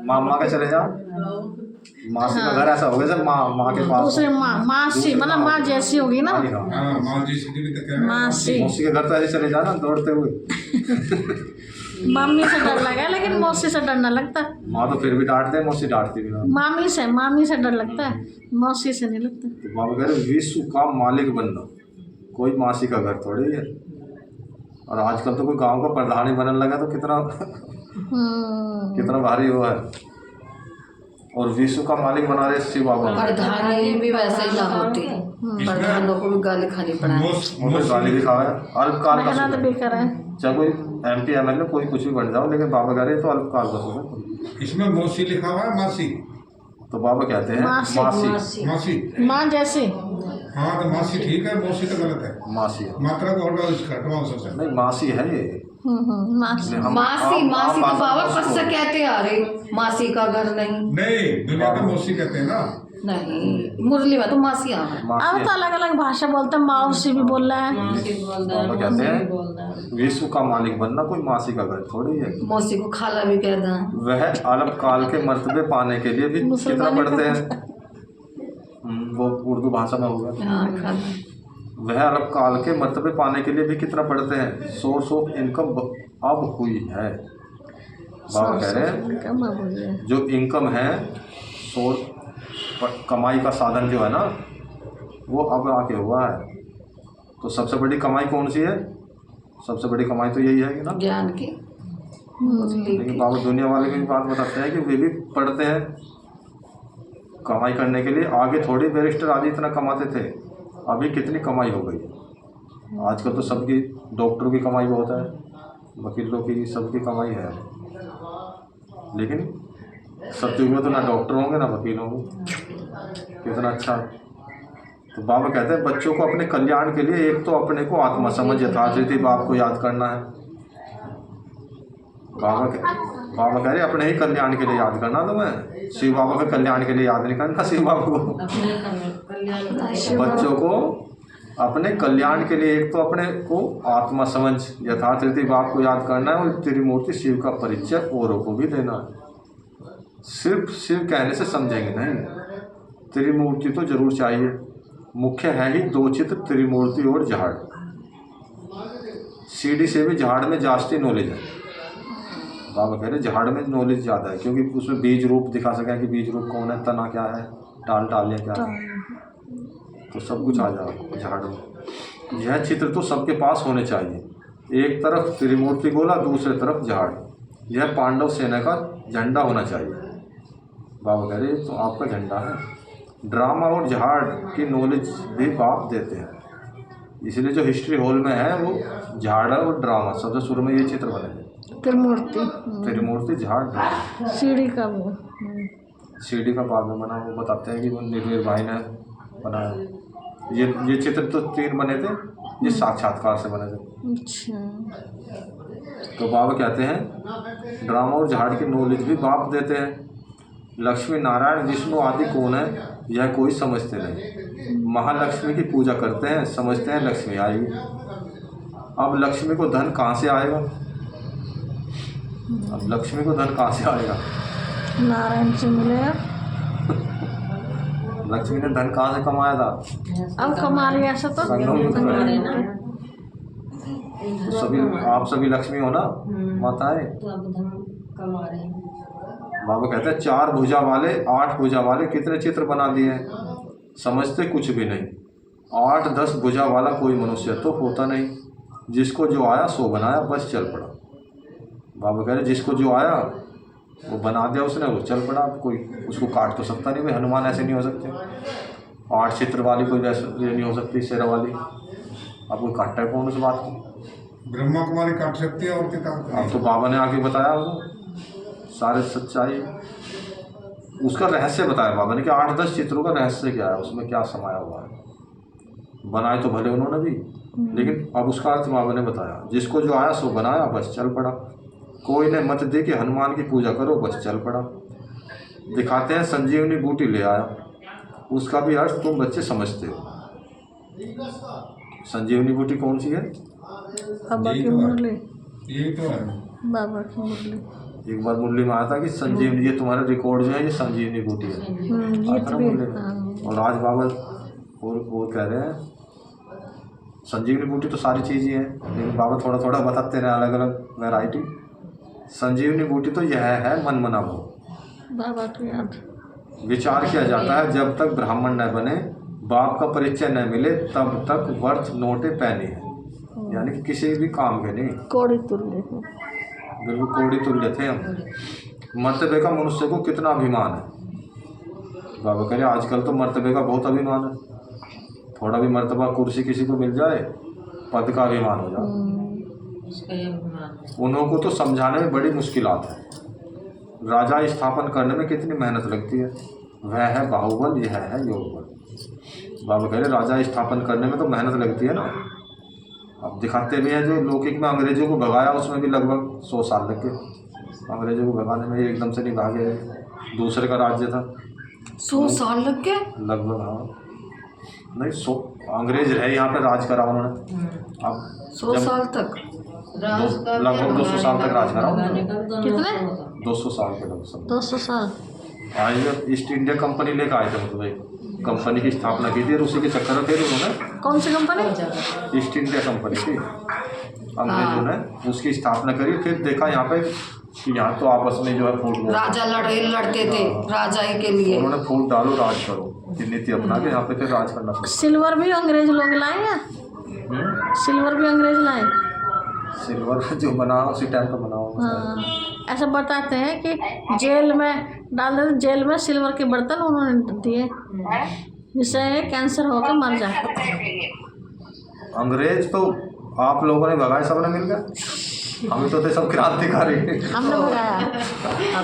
मामा के चले जाओ, मासी का घर ऐसा हो गया जब माँ के पास दूसरे मासी मतलब माँ जैसी होगी ना, मासी। मौसी के घर तो ऐसे चले जाओ ना दौड़ते हुए। मम्मी से डर लगा, लेकिन मौसी से डर न लगता। माँ तो फिर भी डांटते हैं, मौसी डांटती भी ना। मामी से डर लगता है, मौसी से नहीं लगता। तो बाबा कह रहे विश्व का मालिक बनना कोई मासी का घर थोड़ी है। और आजकल तो कोई गांव का प्रधान ही बनने लगा तो कितना भारी हुआ है। और विश्व का मालिक बना रहे शिव बाबा। प्रधानी भी वैसे ही ना होती, प्रधानों को भी गाली खानी पड़ा है। गाली भी खावा है, अल्पकाल मेहनत भी करे। चाहे कोई MP MLA कोई कुछ भी बन जाओ, लेकिन बाबा कह रहे तो अल्पकाल का सुख। इसमें मौसी लिखा हुआ है, मासी। तो बाबा कहते हैं मासी माँ जैसी। हाँ तो मासी ठीक है, मौसी तो गलत है। मासी मात्रा को हटवाओ सबसे। नहीं, मासी है ये। मासी मासी तो बाबा कब से कहते आ रहे, मासी का घर नहीं दुनिया में मौसी कहते हैं ना। नहीं, मुरली में तो मासी आ रहा है। अब तो अलग अलग भाषा बोलते हैं, मासी भी बोल रहा है। बाबा कहते हैं विश्व का मालिक बनना कोई मासी का घर थोड़ी है। मौसी को खाला भी कहते हैं। वह अल्पकाल के मर्तबे पाने के लिए भी कितना पढ़ते हैं, वो उर्दू भाषा में होगा। वह अल्पकाल के मर्तबे पाने के लिए भी कितना पढ़ते हैं। सोर्स ऑफ इनकम अब हुई है। बाबा कह रहे हैं जो इनकम है, सोर्स कमाई का साधन जो है ना, वो अब आके हुआ है। तो सबसे बड़ी कमाई कौन सी है? सबसे बड़ी कमाई तो यही है कि ना, ज्ञान की। लेकिन बाबा दुनिया वाले की बात बताते हैं कि वे भी पढ़ते हैं कमाई करने के लिए। आगे थोड़ी बैरिस्टर आदि इतना कमाते थे, अभी कितनी कमाई हो गई। आजकल तो सबकी, डॉक्टरों की कमाई बहुत है, वकीलों की, सबकी कमाई है। लेकिन सत्युग में तो ना डॉक्टर होंगे ना वकील होंगे। कितना अच्छा। तो बाबा कहते हैं बच्चों को अपने कल्याण के लिए एक तो अपने को आत्मा समझ यथार्थी बाप को याद करना है। बाबा कह रहे अपने ही कल्याण के लिए याद करना। तो मैं शिव बाबा के कल्याण के लिए याद नहीं करना शिव बाबा को। बच्चों को अपने कल्याण के लिए एक तो अपने को आत्मा समझ यथार्थ रीति बाप को याद करना है, और त्रिमूर्ति शिव का परिचय औरों को भी देना है। सिर्फ शिव कहने से समझेंगे नहीं, त्रिमूर्ति तो जरूर चाहिए। मुख्य है ही दो चित्र, त्रिमूर्ति और झाड़। सीढ़ी से भी झाड़ में जास्ती नॉलेज है। बाबा कह रहे झाड़ में नॉलेज ज़्यादा है, क्योंकि उसमें बीज रूप दिखा सकें कि बीज रूप कौन है, तना क्या है, टालियाँ क्या है, तो सब कुछ आ जाए झाड़ में। यह चित्र तो सबके पास होने चाहिए। एक तरफ त्रिमूर्ति गोला, दूसरे तरफ झाड़। यह पांडव सेना का झंडा होना चाहिए। बाबा कह रहे तो आपका झंडा है। ड्रामा और झाड़ की नॉलेज भी बाप देते हैं, इसलिए जो हिस्ट्री हॉल में है वो झाड़ और ड्रामा सबसे शुरू में ये चित्र बने थे। त्रिमूर्ति झाड़ सीढ़ी का वो सीढ़ी का बाद में बना। वो बताते हैं कि वो निर्वीर भाई ने बनाया। ये चित्र तो 3 बने थे, ये साक्षात्कार से बने थे। अच्छा। तो बाबा कहते हैं ड्रामा और झाड़ की नॉलेज भी बाप देते हैं। लक्ष्मी नारायण विष्णु आदि कौन है यह कोई समझते नहीं। महालक्ष्मी की पूजा करते हैं, समझते हैं लक्ष्मी आएगी। अब लक्ष्मी को धन कहाँ से आएगा? अब लक्ष्मी को धन कहाँ से आएगा? नारायण से मिलेगा। लक्ष्मी ने धन कहाँ से कमाया था? अब कमा रही ऐसा तो सभी आप सभी लक्ष्मी हो ना माताएं। बाबा कहते हैं 4 भुजा वाले 8 भुजा वाले कितने चित्र बना दिए हैं, समझते कुछ भी नहीं। 8-10 भुजा वाला कोई मनुष्य तो होता नहीं। जिसको जो आया सो बनाया, बस चल पड़ा। बाबा कह रहे जिसको जो आया वो बना दिया उसने, वो चल पड़ा। कोई उसको काट तो सकता नहीं। भाई हनुमान ऐसे नहीं हो सकते, 8 चित्र वाली कोई वैसे नहीं हो सकती, शेरा वाली। अब कोई काटता है कौन उस बात को? ब्रह्मा कुमारी काट सकती है और क्या? अब तो बाबा ने आके बताया वो सारे सच्चाई, उसका रहस्य बताया बाबा ने कि 8-10 चित्रों का रहस्य क्या है, उसमें क्या समाया हुआ है। बनाए तो भले उन्होंने भी, लेकिन अब उसका अर्थ बाबा ने बताया। जिसको जो आया सो बनाया, बस चल पड़ा। कोई ने मत दे कि हनुमान की पूजा करो, बस चल पड़ा। दिखाते हैं संजीवनी बूटी ले आया, उसका भी अर्थ तुम बच्चे समझते हो। संजीवनी बूटी कौन सी है? बाबा की मुरली। ये तो है बाबा की मुरली। एक बार मुरली में आया था कि संजीवनी, ये तुम्हारे रिकॉर्ड जो है ये संजीवनी बूटी है, ये आता तो ना भी मुरली में। हाँ। और आज बाबा वो कह रहे हैं संजीवनी बूटी तो सारी चीज़ ही है, लेकिन बाबा थोड़ा थोड़ा बताते रहे अलग अलग वैरायटी। संजीवनी बूटी तो यह है मन मना भोग। बाबा तो याद विचार किया जाता है जब तक ब्राह्मण न बने, बाप का परिचय न मिले, तब तक वर्थ नोटे पैने हैं। यानी कि किसी भी काम के नहीं, कोड़ी तुल्य है। बिल्कुल कोड़ी तुल्य थे हम। मर्तबे का मनुष्य को कितना अभिमान है। बाबा कह रहे आजकल तो मर्तबे का बहुत अभिमान है। थोड़ा भी मर्तबा कुर्सी किसी को मिल जाए, पद का अभिमान हो जाए। उन्हों को तो समझाने में बड़ी मुश्किलात है। राजा स्थापन करने में कितनी मेहनत लगती है। वह है बाहुबल, यह है योगबल। बाबा कह रहे राजा स्थापन करने में तो मेहनत लगती है ना। अब दिखाते भी हैं जो लौकिक में अंग्रेजों को भगाया, उसमें भी लगभग 100 साल लग गए अंग्रेजों को भगाने में। एकदम से नहीं भागे, दूसरे का राज्य था। 100 साल लग गए लगभग, हाँ नहीं 100 अंग्रेज रहे यहाँ पे, राज करा उन्होंने। अब 100 साल तक लगभग 200 साल तक राज करा उन्होंने। कितने 200 साल के लगभग। 200 साल। आज जब ईस्ट इंडिया कंपनी लेकर आए थे, मतलब एक कंपनी की स्थापना की थी, और उसी के चक्कर में फिर उन्होंने कौन सी कंपनी? ईस्ट इंडिया कंपनी थी, अंग्रेजों ने उसकी स्थापना करी। फिर देखा यहाँ पे कि यहाँ तो आपस में जो है फूट, राजा लड़ते थे राजाई के लिए। उन्होंने फूट डालो राज करो की नीति अपना के यहाँ पे फिर राज करना शुरू। सिल्वर भी अंग्रेज लोग लाए या सिल्वर भी अंग्रेज लाए? सिल्वर जो बना उसी टाइम का बना हुआ। हाँ, ऐसा बताते हैं कि जेल में डाल देते, जेल में सिल्वर के बर्तन उन्होंने दिए जिससे कैंसर होकर मर जाए। अंग्रेज तो आप लोगों ने भगाए, सबने मिल गया। हम तो थे सब क्रांतिकारी। हमने भगाया।